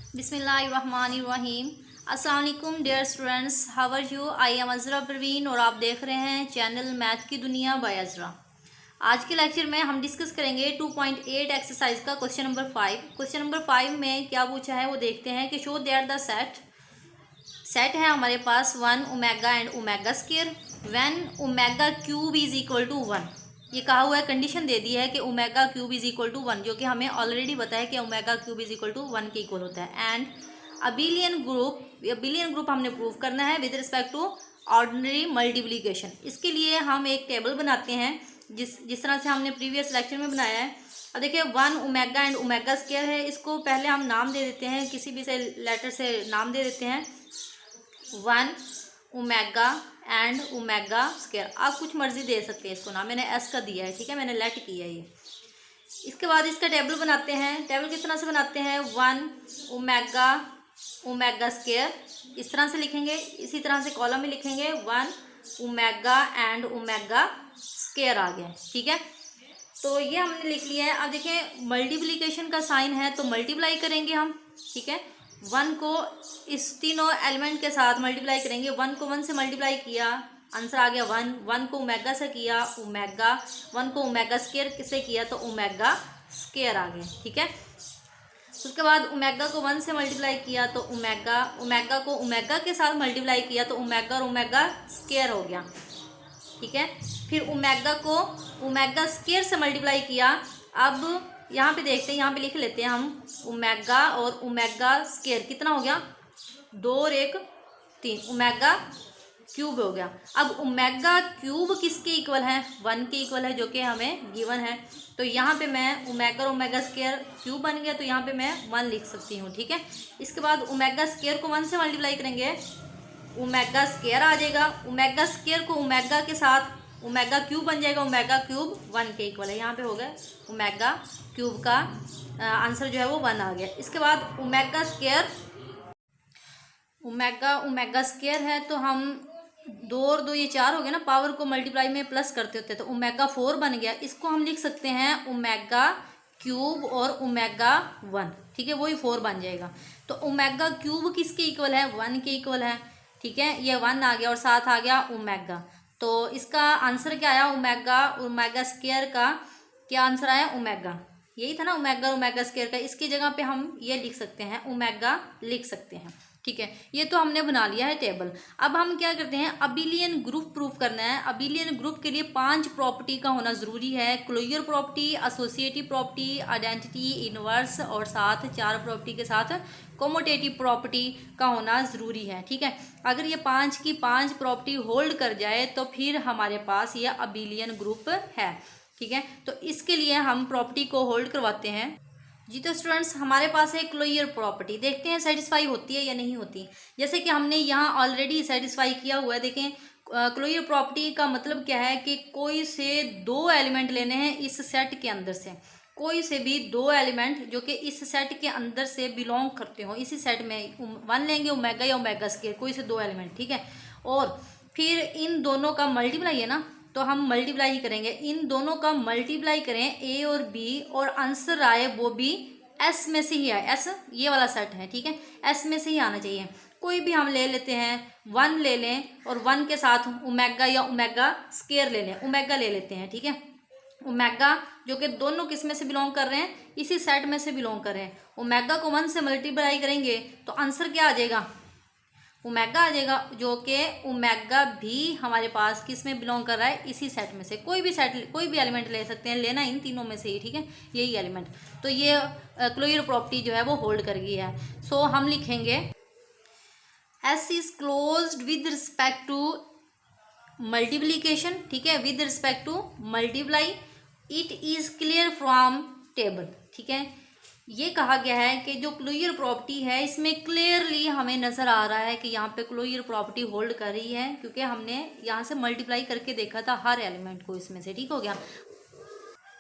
बिस्मिल्लाहिर्रहमानिर्रहीम। अस्सलाम वालेकुम dear students, how are you? I am Azra Parveen और आप देख रहे हैं चैनल मैथ की दुनिया बाय अज़रा। आज के लेक्चर में हम डिस्कस करेंगे 2.8 एक्सरसाइज का क्वेश्चन नंबर 5। क्वेश्चन नंबर 5 में क्या पूछा है वो देखते हैं कि शो देयर द सेट है हमारे पास 1 omega and omega square when omega cube is equal to 1। ये कहा हुआ है, कंडीशन दे दी है कि omega cube is equal to 1, जो कि हमें ऑलरेडी पता है कि omega cube is equal to 1 के इक्वल होता है। एंड अबिलियन ग्रुप हमने प्रूव करना है with respect to ordinary multiplication. इसके लिए हम एक टेबल बनाते हैं जिस तरह से हमने प्रीवियस लेक्चर में बनाया है। अब देखिए 1 ओमेगा एंड ओमेगा स्क्वायर है, इसको पहले हम नाम दे देते हैं, किसी भी से लेटर से नाम दे देते हैं 1 ओमेगा एंड ओमेगा स्क्वायर। आप कुछ मर्जी दे सकते हैं इसको नाम, मैंने एस का दिया है, ठीक है, मैंने लेट किया है ये। इसके बाद इसका टेबल बनाते हैं। टेबल किस तरह से बनाते हैं? 1 ओमेगा स्क्वायर इस तरह से लिखेंगे, इसी तरह से कॉलम में लिखेंगे 1 ओमेगा एंड ओमेगा स्क्वायर आ गया, ठीक है। तो ये हमने लिख लिया है। अब देखें मल्टीप्लिकेशन का साइन है तो मल्टीप्लाई करेंगे हम, ठीक है। 1 को इस तीनों एलिमेंट के साथ मल्टीप्लाई करेंगे। 1 को 1 से मल्टीप्लाई किया, आंसर आ गया 1। 1 को ओमेगा से किया ओमेगा, 1 को ओमेगा स्क्वायर से किया तो ओमेगा स्क्वायर आ गया, ठीक है। उसके बाद ओमेगा को 1 से मल्टीप्लाई किया तो ओमेगा को ओमेगा के साथ मल्टीप्लाई किया तो ओमेगा और ओमेगा स्क्वायर हो गया, ठीक है। फिर ओमेगा को ओमेगा स्क्वायर से मल्टीप्लाई किया। अब यहाँ पे देखते हैं, यहाँ पे लिख लेते हैं हम ओमेगा और ओमेगा स्क्वायर कितना हो गया? 2 और 1 3, ओमेगा क्यूब हो गया। अब ओमेगा क्यूब किसके इक्वल है? 1 के इक्वल है, जो कि हमें गिवन है। तो यहाँ पे मैं ओमेगा और ओमेगा स्क्वायर क्यूब बन गया, तो यहाँ पे मैं 1 लिख सकती हूँ, ठीक है। इसके बाद ओमेगा स्क्वायर को 1 से मल्टीप्लाई करेंगे, ओमेगा स्क्वायर आ जाएगा। ओमेगा स्क्वायर को ओमेगा के साथ ओमेगा क्यूब बन जाएगा, ओमेगा क्यूब 1 के इक्वल है। यहाँ पे हो गया ओमेगा क्यूब का आंसर जो है वो 1 आ गया। इसके बाद ओमेगा स्क्वायर है तो हम 2 और 2 ये 4 हो गया ना, पावर को मल्टीप्लाई में प्लस करते होते तो ओमेगा 4 बन गया। इसको हम लिख सकते हैं ओमेगा क्यूब और ओमेगा 1, ठीक है, वही 4 बन जाएगा। तो ओमेगा क्यूब किसके इक्वल है? 1 के इक्वल है, ठीक है। ये 1 आ गया और साथ आ गया ओमेगा। तो इसका आंसर क्या आया? ओमेगा स्क्वायर का क्या आंसर आया? ओमेगा, यही था ना, ओमेगा स्क्वायर का। इसकी जगह पे हम ये लिख सकते हैं, ओमेगा लिख सकते हैं, ठीक है। ये तो हमने बना लिया है टेबल। अब हम क्या करते हैं, अबिलियन ग्रुप प्रूफ करना है। अबिलियन ग्रुप के लिए 5 प्रॉपर्टी का होना ज़रूरी है। Closure property, associative property, identity, inverse और साथ 4 प्रॉपर्टी के साथ कोमोटेटिव प्रॉपर्टी का होना ज़रूरी है, ठीक है। अगर ये 5 की 5 प्रॉपर्टी होल्ड कर जाए तो फिर हमारे पास ये अबिलियन ग्रुप है, ठीक है। तो इसके लिए हम प्रॉपर्टी को होल्ड करवाते हैं जी। तो स्टूडेंट्स हमारे पास है क्लोजर प्रॉपर्टी, देखते हैं सेटिस्फाई होती है या नहीं होती। जैसे कि हमने यहाँ ऑलरेडी सेटिस्फाई किया हुआ है। देखें क्लोजर प्रॉपर्टी का मतलब क्या है कि कोई से 2 एलिमेंट लेने हैं इस सेट के अंदर से, कोई से भी 2 एलिमेंट जो कि इस सेट के अंदर से बिलोंग करते हो, इसी सेट में 1 लेंगे ओमेगा या ओमेगा स्क्वायर, कोई से 2 एलिमेंट, ठीक है। और फिर इन दोनों का मल्टीप्लाई है ना, तो हम मल्टीप्लाई ही करेंगे। इन दोनों का मल्टीप्लाई करें ए और बी और आंसर आए वो भी एस में से ही आए। एस ये वाला सेट है, ठीक है, एस में से ही आना चाहिए। कोई भी हम ले लेते हैं, 1 ले लें और 1 के साथ ओमेगा या ओमेगा स्क्वायर ले लें, ओमेगा ले लेते हैं, ठीक है। ओमेगा जो कि दोनों किस में से बिलोंग कर रहे हैं? इसी सेट में से बिलोंग कर रहे हैं। ओमेगा को 1 से मल्टीप्लाई करेंगे तो आंसर क्या आ जाएगा? ओमेगा आ जाएगा, जो कि ओमेगा भी हमारे पास किस में बिलोंग कर रहा है? इसी सेट में से। कोई भी एलिमेंट ले सकते हैं, लेना इन तीनों में से ही, ठीक है, यही एलिमेंट। तो ये क्लोजर प्रॉपर्टी जो है वो होल्ड कर गई है। सो हम लिखेंगे S is closed with respect to multiplication, ठीक है, with respect to multiply. It is clear from table, ठीक है। ये कहा गया है कि जो क्लोजर प्रॉपर्टी है इसमें क्लियरली हमें नज़र आ रहा है कि यहाँ पे क्लोजर प्रॉपर्टी होल्ड कर रही है, क्योंकि हमने यहाँ से मल्टीप्लाई करके देखा था हर एलिमेंट को इसमें से, ठीक हो गया।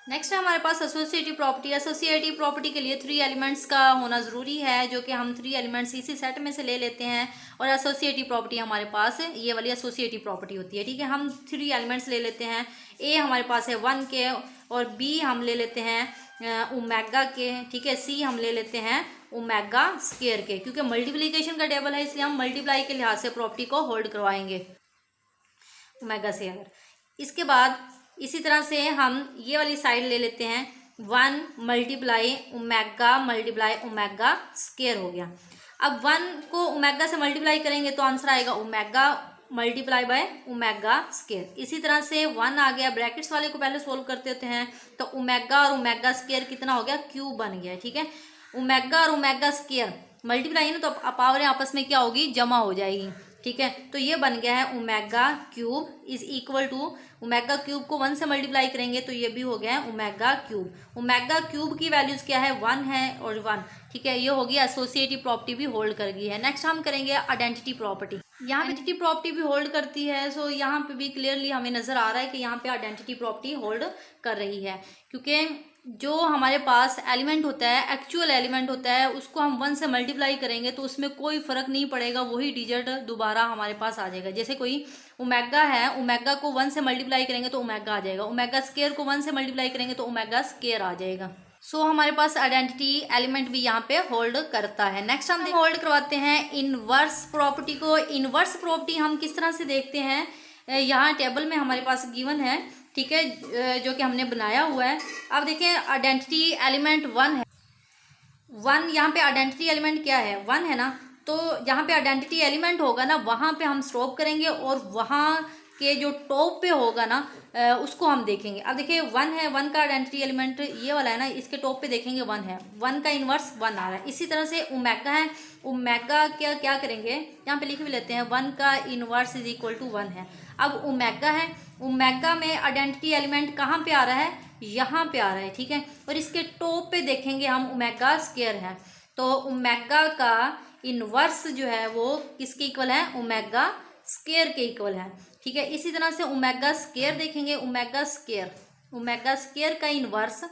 नेक्स्ट है हमारे पास एसोसिएटिव प्रॉपर्टी। एसोसिएटिव प्रॉपर्टी के लिए 3 एलिमेंट्स का होना ज़रूरी है, जो कि हम 3 एलिमेंट्स इसी सेट में से ले लेते हैं। और एसोसिएटिव प्रॉपर्टी हमारे पास ये वाली एसोसिएटिव प्रॉपर्टी होती है, ठीक है। हम 3 एलिमेंट्स ले लेते हैं। ए हमारे पास है 1 के और बी हम ले लेते हैं ओमेगा के, ठीक है। सी हम ले लेते हैं ओमेगा स्क्वायर के, क्योंकि मल्टीप्लिकेशन का टेबल है इसलिए हम मल्टीप्लाई के लिहाज से प्रॉपर्टी को होल्ड करवाएंगे ओमेगा से। अगर इसके बाद इसी तरह से हम ये वाली साइड ले लेते हैं 1 मल्टीप्लाई ओमेगा स्क्वायर हो गया। अब 1 को ओमेगा से मल्टीप्लाई करेंगे तो आंसर आएगा omega multiply by omega square. इसी तरह से 1 आ गया, ब्रैकेट्स वाले को पहले सोल्व करते होते हैं, तो ओमेगा और ओमेगा स्क्वायर कितना हो गया, क्यूब बन गया, ठीक है। ओमेगा और ओमेगा स्क्वायर मल्टीप्लाई है ना, तो पावरें आपस में क्या होगी, जमा हो जाएगी, ठीक है। तो ये बन गया है omega cube is equal to, omega cube को 1 से मल्टीप्लाई करेंगे तो ये भी हो गया है ओमेगा क्यूब। ओमेगा क्यूब की वैल्यूज क्या है, 1 है और 1, ठीक है। ये होगी एसोसिएटिव प्रॉपर्टी भी होल्ड कर गई है। नेक्स्ट हम करेंगे आइडेंटिटी प्रॉपर्टी। यहाँ आइडेंटिटी प्रॉपर्टी भी होल्ड करती है, सो यहाँ पे भी क्लियरली हमें नजर आ रहा है कि यहाँ पे आइडेंटिटी प्रॉपर्टी होल्ड कर रही है, क्योंकि जो हमारे पास एलिमेंट होता है, एक्चुअल एलिमेंट होता है, उसको हम 1 से मल्टीप्लाई करेंगे तो उसमें कोई फर्क नहीं पड़ेगा, वही डिजिट दोबारा हमारे पास आ जाएगा। जैसे कोई ओमेगा है, ओमेगा को 1 से मल्टीप्लाई करेंगे तो ओमेगा आ जाएगा, ओमेगा स्क्वायर को 1 से मल्टीप्लाई करेंगे तो ओमेगा स्क्वायर आ जाएगा। सो हमारे पास आइडेंटिटी एलिमेंट भी यहाँ पे होल्ड करता है। नेक्स्ट हम होल्ड करवाते हैं इनवर्स प्रॉपर्टी को। इनवर्स प्रॉपर्टी हम किस तरह से देखते हैं, यहाँ टेबल में हमारे पास गिवन है, ठीक है, जो कि हमने बनाया हुआ है। अब देखें आइडेंटिटी एलिमेंट 1 है, 1 यहाँ पे आइडेंटिटी एलिमेंट क्या है, 1 है ना, तो यहाँ पे आइडेंटिटी एलिमेंट होगा ना, वहाँ पे हम स्टॉप करेंगे और वहाँ के जो टॉप पे होगा ना उसको हम देखेंगे। अब देखिए 1 है, 1 का आइडेंटिटी एलिमेंट ये वाला है ना, इसके टॉप पे देखेंगे 1 है, 1 का इन्वर्स 1 आ रहा है। इसी तरह से ओमेगा है, ओमेगा क्या करेंगे, यहाँ पे लिख भी लेते हैं 1 का इन्वर्स इज इक्वल टू 1 है। अब ओमेगा है, ओमेगा में आइडेंटिटी एलिमेंट कहाँ पे आ रहा है, यहाँ पे आ रहा है, ठीक है। और इसके टॉप पे देखेंगे हम ओमेगा स्क्वायर है, तो ओमेगा का इन्वर्स जो है वो किसके इक्वल है, ओमेगा स्क्वायर के इक्वल है, ठीक है। इसी तरह से ओमेगा स्क्वायर देखेंगे, ओमेगा स्क्वायर का इन्वर्स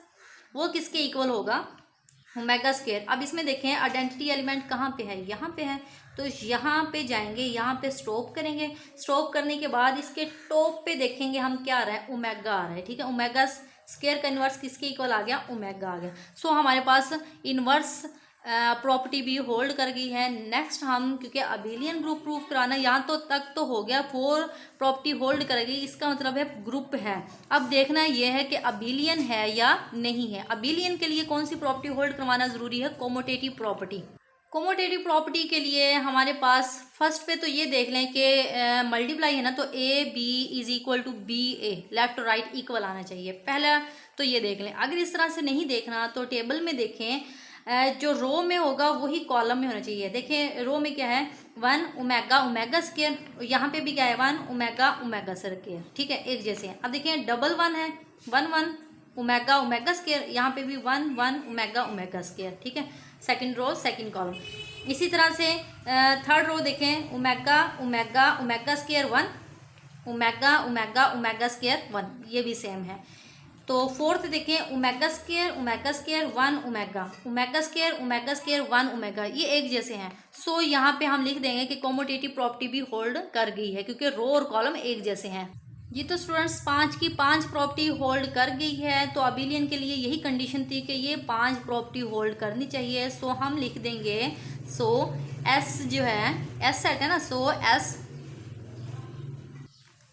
वो किसके इक्वल होगा, ओमेगा स्क्वायर। अब इसमें देखें आइडेंटिटी एलिमेंट कहाँ पे है, यहाँ पे है, तो यहाँ पे जाएंगे, यहाँ पे स्टॉप करेंगे, स्टॉप करने के बाद इसके टॉप पे देखेंगे हम क्या आ रहा है, ओमेगा आ रहा है, ठीक है। ओमेगा स्क्वायर का इन्वर्स किसके इक्वल आ गया, ओमेगा आ गया। सो हमारे पास इन्वर्स प्रॉपर्टी भी होल्ड कर गई है। नेक्स्ट हम, क्योंकि अबेलियन ग्रुप प्रूफ कराना, यहाँ तो तक तो हो गया, 4 प्रॉपर्टी होल्ड कर गई, इसका मतलब है ग्रुप है। अब देखना ये है कि अबेलियन है या नहीं है। अबेलियन के लिए कौन सी प्रॉपर्टी होल्ड करवाना जरूरी है, कोमोटेटिव प्रॉपर्टी। कोमोटेटिव प्रॉपर्टी के लिए हमारे पास फर्स्ट पे तो ये देख लें कि मल्टीप्लाई है ना, तो A B is equal to B A, left और राइट इक्वल आना चाहिए। पहला तो ये देख लें। अगर इस तरह से नहीं देखना तो टेबल में देखें, जो रो में होगा वही कॉलम में होना चाहिए। देखें रो में क्या है, 1 ओमेगा स्क्वायर, यहाँ पे भी क्या है 1 ओमेगा स्क्वायर, ठीक है, एक जैसे हैं। अब देखिए डबल 1 है, 1 ओमेगा स्क्वायर, यहाँ पे भी 1 ओमेगा स्क्वायर, ठीक है, सेकंड रो सेकंड कॉलम। इसी तरह से थर्ड रो देखें, ओमेगा स्क्वायर 1 ओमेगा स्क्वायर 1, ये भी सेम है। तो फोर्थ देखें omega square 1 omega square 1 omega, ये एक जैसे हैं। सो यहाँ पे हम लिख देंगे कि कोमोटेटिव प्रॉपर्टी भी होल्ड कर गई है, क्योंकि रो और कॉलम एक जैसे हैं। ये तो स्टूडेंट्स 5 की 5 प्रॉपर्टी होल्ड कर गई है, तो अबेलियन के लिए यही कंडीशन थी कि ये 5 प्रॉपर्टी होल्ड करनी चाहिए। सो हम लिख देंगे, सो एस जो है, एस सेट है ना, सो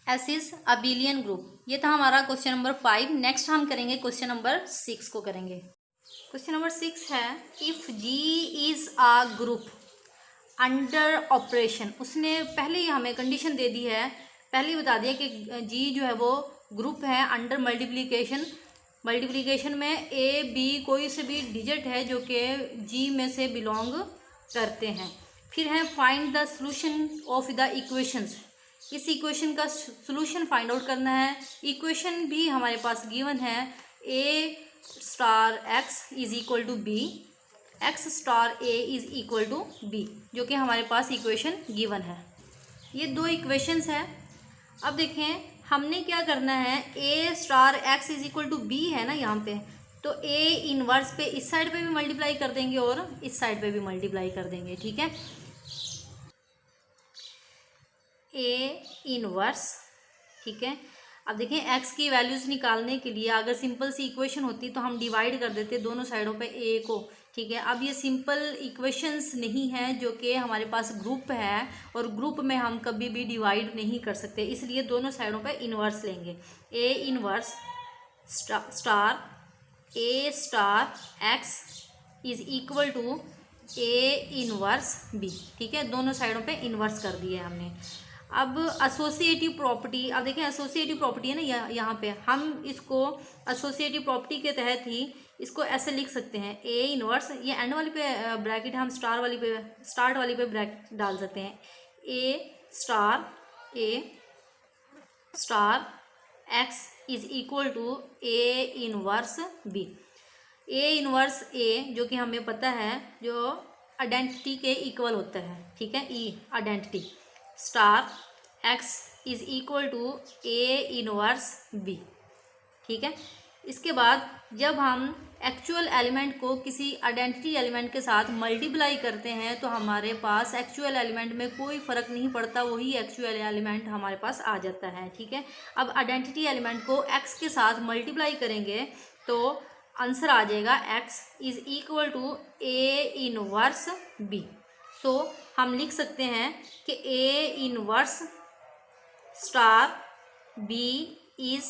एस इज अबेलियन ग्रुप। ये था हमारा क्वेश्चन नंबर 5। नेक्स्ट हम करेंगे क्वेश्चन नंबर 6 को करेंगे। क्वेश्चन नंबर 6 है, if G is a group under operation. उसने पहले ही हमें कंडीशन दे दी है, पहले ही बता दिया कि जी जो है वो ग्रुप है अंडर मल्टीप्लिकेशन में ए बी कोई से भी डिजिट है जो कि जी में से बिलोंग करते हैं। फिर है find the solution of the equations. इस इक्वेशन का सॉल्यूशन फाइंड आउट करना है। इक्वेशन भी हमारे पास गिवन है, A star X is equal to B, X star A is equal to B, जो कि हमारे पास इक्वेशन गिवन है। ये 2 इक्वेशंस हैं। अब देखें हमने क्या करना है, A star X is equal to B है ना यहाँ पे, तो ए इनवर्स पे इस साइड पे भी मल्टीप्लाई कर देंगे और इस साइड पे भी मल्टीप्लाई कर देंगे, ठीक है। ए इनवर्स, ठीक है। अब देखें एक्स की वैल्यूज़ निकालने के लिए अगर सिंपल सी इक्वेशन होती तो हम डिवाइड कर देते दोनों साइडों पे ए को, ठीक है। अब ये सिंपल इक्वेशंस नहीं है जो कि हमारे पास ग्रुप है, और ग्रुप में हम कभी भी डिवाइड नहीं कर सकते, इसलिए दोनों साइडों पे इन्वर्स लेंगे। A inverse star A star X is equal to A inverse B, ठीक है। दोनों साइडों पे इन्वर्स कर दिए हमने। अब एसोसिएटिव प्रॉपर्टी, अब देखें एसोसिएटिव प्रॉपर्टी है ना यहाँ पे, हम इसको एसोसिएटिव प्रॉपर्टी के तहत ही इसको ऐसे लिख सकते हैं ए इन्वर्स, ये एंड वाली पे ब्रैकेट हम स्टार्ट वाली पे ब्रैकेट डाल सकते हैं, A star X is equal to A inverse B. A inverse A जो कि हमें पता है जो आइडेंटिटी के इक्वल होता है, ठीक है, E identity star X is equal to A inverse B, ठीक है। इसके बाद जब हम एक्चुअल एलिमेंट को किसी आइडेंटिटी एलिमेंट के साथ मल्टीप्लाई करते हैं तो हमारे पास एक्चुअल एलिमेंट में कोई फ़र्क नहीं पड़ता, वही एक्चुअल एलिमेंट हमारे पास आ जाता है, ठीक है। अब आइडेंटिटी एलिमेंट को एक्स के साथ मल्टीप्लाई करेंगे तो आंसर आ जाएगा X is equal to A inverse B. So हम लिख सकते हैं कि A inverse star B is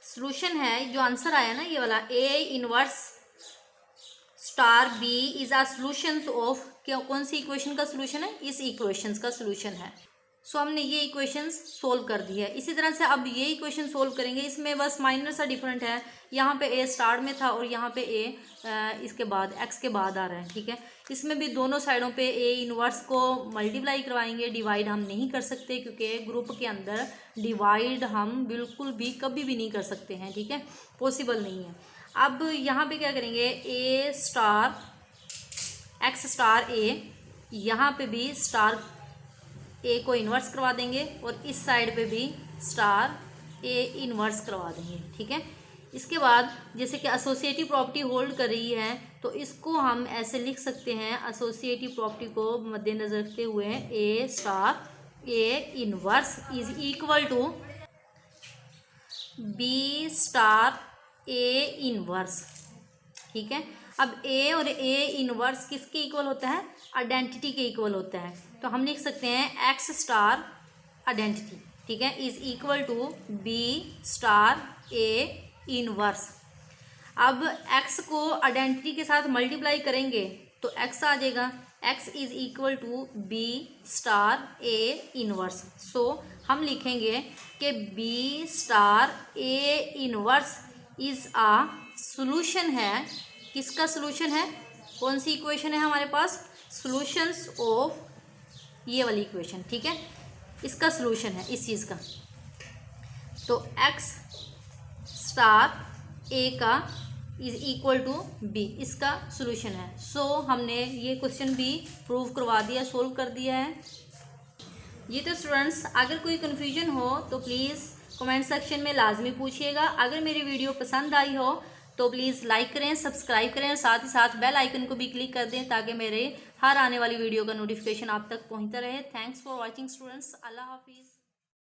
solution है, जो आंसर आया ना ये वाला A inverse star B is a solution of, क्या कौन सी इक्वेशन का सोल्यूशन है, इस इक्वेशन का सोल्यूशन है। सो हमने ये इक्वेशंस सोल्व कर दी है। इसी तरह से अब ये इक्वेशन सोल्व करेंगे, इसमें बस माइनर सा डिफरेंट है, यहाँ पे ए स्टार्ट में था और यहाँ पे ए इसके बाद एक्स के बाद आ रहा है, ठीक है। इसमें भी दोनों साइडों पे ए इनवर्स को मल्टीप्लाई करवाएंगे, डिवाइड हम नहीं कर सकते क्योंकि ग्रुप के अंदर डिवाइड हम बिल्कुल भी कभी भी नहीं कर सकते हैं, ठीक है, पॉसिबल नहीं है। अब यहाँ पे क्या करेंगे, ए स्टार एक्स स्टार ए, यहाँ पे भी स्टार ए को इन्वर्स करवा देंगे और इस साइड पे भी स्टार ए इन्वर्स करवा देंगे, ठीक है। इसके बाद जैसे कि एसोसिएटिव प्रॉपर्टी होल्ड कर रही है तो इसको हम ऐसे लिख सकते हैं, एसोसिएटिव प्रॉपर्टी को मद्देनजर रखते हुए A star A inverse is equal to B star A inverse, ठीक है। अब ए और ए इनवर्स किसके इक्वल होता है, आइडेंटिटी के इक्वल होता है, तो हम लिख सकते हैं एक्स स्टार आइडेंटिटी, ठीक है, is equal to B star A inverse. अब एक्स को आइडेंटिटी के साथ मल्टीप्लाई करेंगे तो एक्स आ जाएगा, X is equal to B star A inverse. So हम लिखेंगे कि B star A inverse is a solution है, किसका सोल्यूशन है, कौन सी इक्वेशन है हमारे पास, सोल्यूशंस ऑफ ये वाली इक्वेशन, ठीक है, इसका सोल्यूशन है इस चीज़ का। तो एक्स स्टार ए का इज इक्वल टू बी, इसका सोल्यूशन है। सो हमने ये क्वेश्चन भी प्रूव करवा दिया, सोल्व कर दिया है। ये तो स्टूडेंट्स, अगर कोई कन्फ्यूजन हो तो प्लीज़ कमेंट सेक्शन में लाजमी पूछिएगा। अगर मेरी वीडियो पसंद आई हो तो प्लीज़ लाइक करें, सब्सक्राइब करें और साथ ही साथ बेल आइकन को भी क्लिक कर दें ताकि मेरे हर आने वाली वीडियो का नोटिफिकेशन आप तक पहुंचता रहे। थैंक्स फॉर वॉचिंग स्टूडेंट्स, अल्लाह हाफिज़।